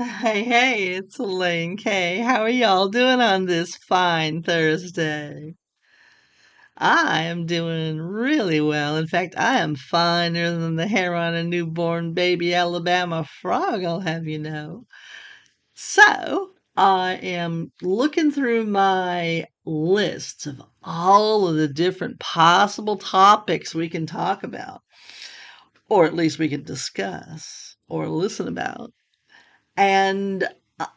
Hey, hey, it's Elaine K. How are y'all doing on this fine Thursday? I am doing really well. In fact, I am finer than the hair on a newborn baby Alabama frog, I'll have you know. So, I am looking through my list of all of the different possible topics we can talk about, or at least we can discuss or listen about. And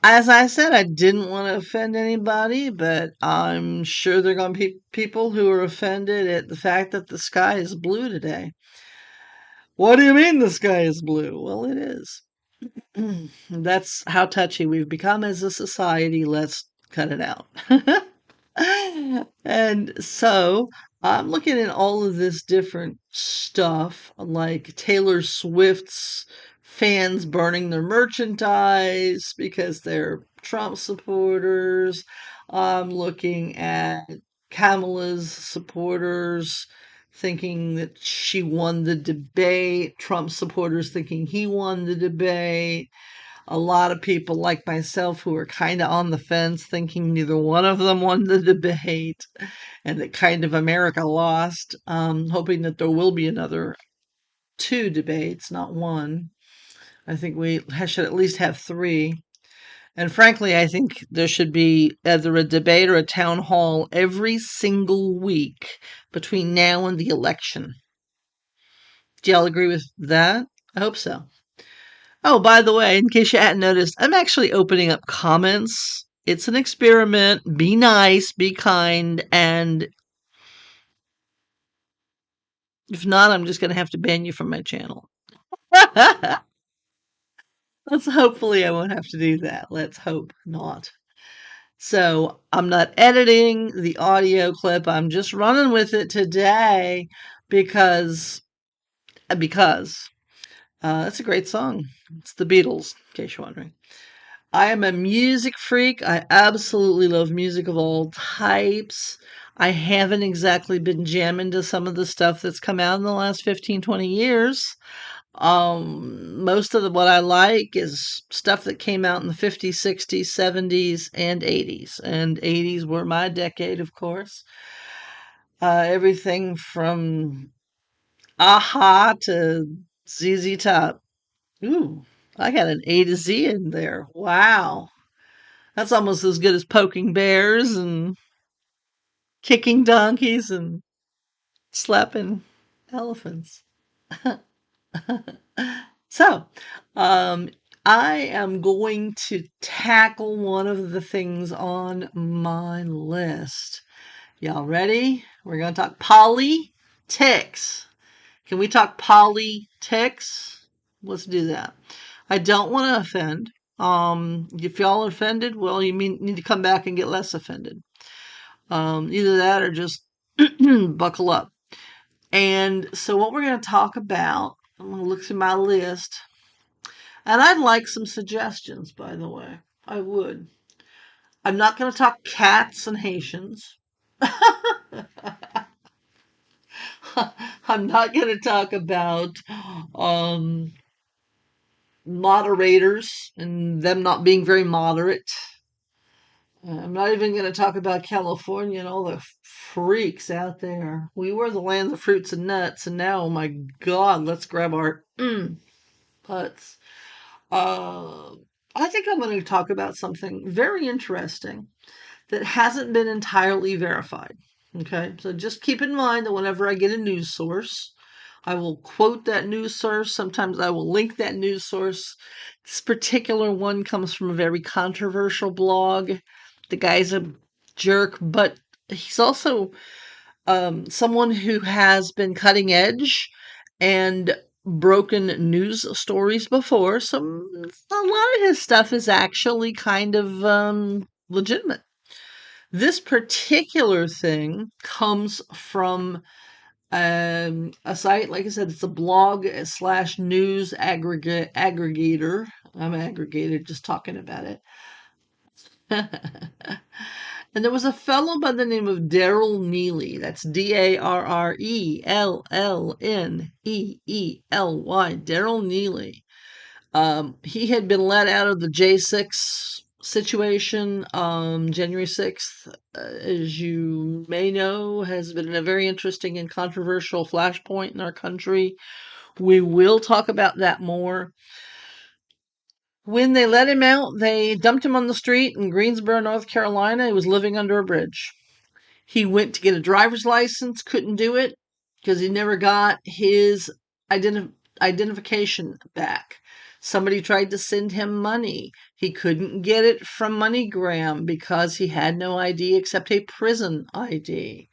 as I said, I didn't want to offend anybody, but I'm sure there are going to be people who are offended at the fact that the sky is blue today. What do you mean the sky is blue? Well, it is. That's how touchy we've become as a society. Let's cut it out. And so I'm looking at all of this different stuff, like Taylor Swift's fans burning their merchandise because they're Trump supporters. I'm looking at Kamala's supporters thinking that she won the debate, Trump supporters thinking he won the debate, a lot of people like myself who are kind of on the fence thinking neither one of them won the debate and that kind of America lost, hoping that there will be another two debates, not one. I think we should at least have three. And frankly, I think there should be either a debate or a town hall every single week between now and the election. Do y'all agree with that? I hope so. Oh, by the way, in case you hadn't noticed, I'm actually opening up comments. It's an experiment. Be nice, be kind, and if not, I'm just going to have to ban you from my channel. Let's hopefully I won't have to do that. Let's hope not. So I'm not editing the audio clip. I'm just running with it today because it's a great song. It's the Beatles, in case you're wondering. I am a music freak. I absolutely love music of all types. I haven't exactly been jamming to some of the stuff that's come out in the last 15, 20 years. Most of what I like is stuff that came out in the 50s, 60s, 70s, and 80s. And 80s were my decade, of course. Everything from Aha to ZZ Top. Ooh, I got an A to Z in there. Wow. That's almost as good as poking bears and kicking donkeys and slapping elephants. So, um, I am going to tackle one of the things on my list. Y'all ready? We're going to talk politics. Can we talk politics? Let's do that. I don't want to offend. If y'all are offended, well, need to come back and get less offended. Either that or just buckle up. And so, what we're going to talk about, I'm going to look through my list, and I'd like some suggestions, by the way. I would. I'm not going to talk cats and Haitians. I'm not going to talk about um, moderators and them not being very moderate. I'm not even going to talk about California and all the freaks out there. We were the land of fruits and nuts, and now, oh my God, let's grab our butts. Uh, I think I'm going to talk about something very interesting that hasn't been entirely verified. Okay, so just keep in mind that whenever I get a news source, I will quote that news source. Sometimes I will link that news source. This particular one comes from a very controversial blog. The guy's a jerk, but he's also someone who has been cutting edge and broken news stories before. So a lot of his stuff is actually kind of legitimate. This particular thing comes from a site, like I said, it's a blog slash news aggregator. I'm aggregated just talking about it. And there was a fellow by the name of Darrell Neely. That's Darrellneely. Darrell Neely. He had been let out of the J6 situation, January 6th, as you may know, has been a very interesting and controversial flashpoint in our country. We will talk about that more. When they let him out, they dumped him on the street in Greensboro, North Carolina. He was living under a bridge. He went to get a driver's license, couldn't do it because he never got his identification back. Somebody tried to send him money. He couldn't get it from MoneyGram because he had no ID except a prison ID.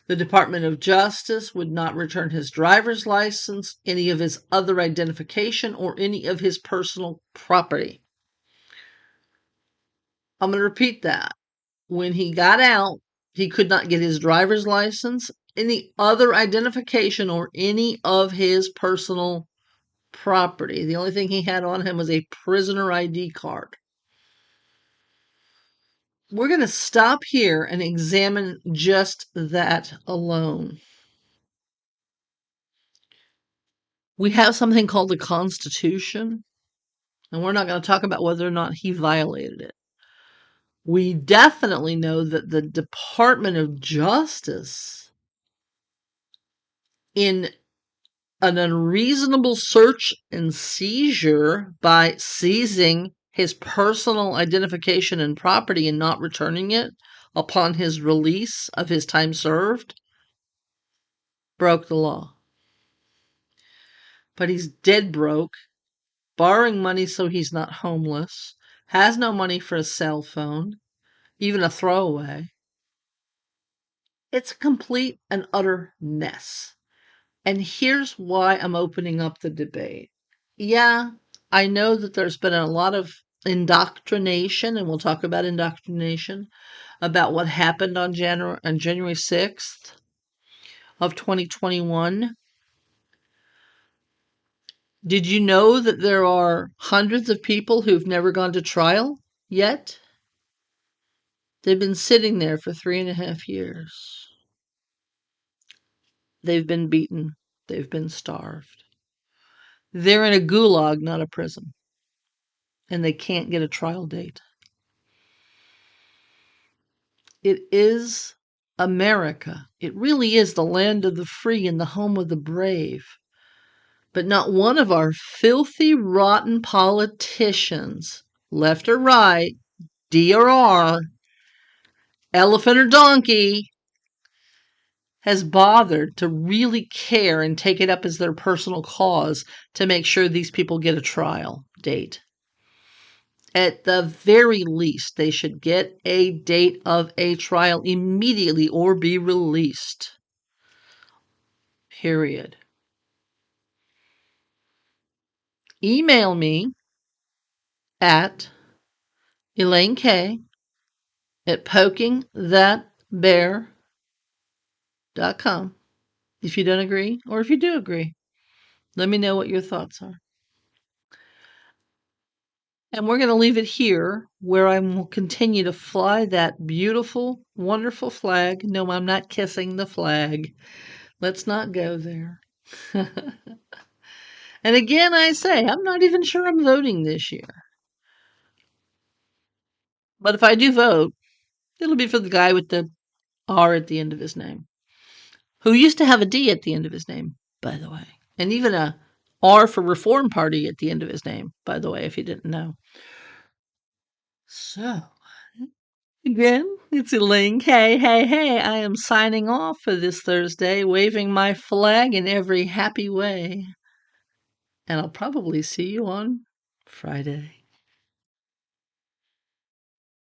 The Department of Justice would not return his driver's license, any of his other identification, or any of his personal property. I'm going to repeat that. When he got out, he could not get his driver's license, any other identification, or any of his personal property. The only thing he had on him was a prisoner ID card. We're going to stop here and examine just that alone. We have something called the Constitution, and we're not going to talk about whether or not he violated it. We definitely know that the Department of Justice, in an unreasonable search and seizure by seizing his personal identification and property and not returning it upon his release of his time served, broke the law. But he's dead broke, borrowing money so he's not homeless, has no money for a cell phone, even a throwaway. It's a complete and utter mess. And here's why I'm opening up the debate. Yeah, I know that there's been a lot of indoctrination, and we'll talk about indoctrination, about what happened on January 6th of 2021. Did you know that there are hundreds of people who've never gone to trial yet? They've been sitting there for 3.5 years. They've been beaten. They've been starved. They're in a gulag, not a prison. And they can't get a trial date. It is America. It really is the land of the free and the home of the brave. But not one of our filthy, rotten politicians, left or right, D or R, elephant or donkey, has bothered to really care and take it up as their personal cause to make sure these people get a trial date. At the very least, they should get a date of a trial immediately or be released. Period. Email me at Elaine K at pokingthatbear.com if you don't agree, or if you do agree. Let me know what your thoughts are. And we're going to leave it here, where I will continue to fly that beautiful, wonderful flag. No, I'm not kissing the flag. Let's not go there. And again, I say, I'm not even sure I'm voting this year. But if I do vote, it'll be for the guy with the R at the end of his name, who used to have a D at the end of his name, by the way. And even a R for Reform Party at the end of his name, by the way, if you didn't know. So, again, it's Elaine K. Hey, I am signing off for this Thursday, waving my flag in every happy way. And I'll probably see you on Friday.